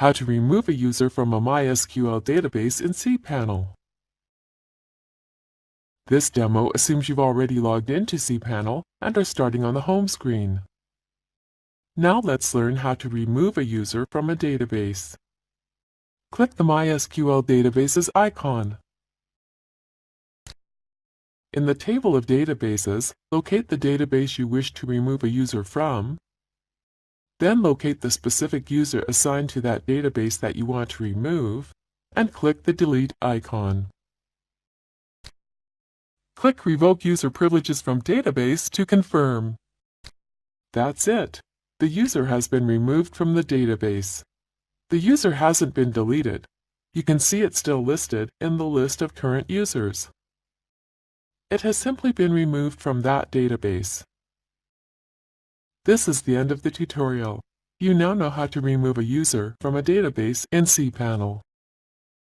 How to remove a user from a MySQL database in cPanel. This demo assumes you've already logged into cPanel and are starting on the home screen. Now let's learn how to remove a user from a database. Click the MySQL databases icon. In the table of databases, locate the database you wish to remove a user from. Then locate the specific user assigned to that database that you want to remove, and click the Delete icon. Click Revoke User Privileges from Database to confirm. That's it. The user has been removed from the database. The user hasn't been deleted. You can see it still listed in the list of current users. It has simply been removed from that database. This is the end of the tutorial. You now know how to remove a user from a database in cPanel.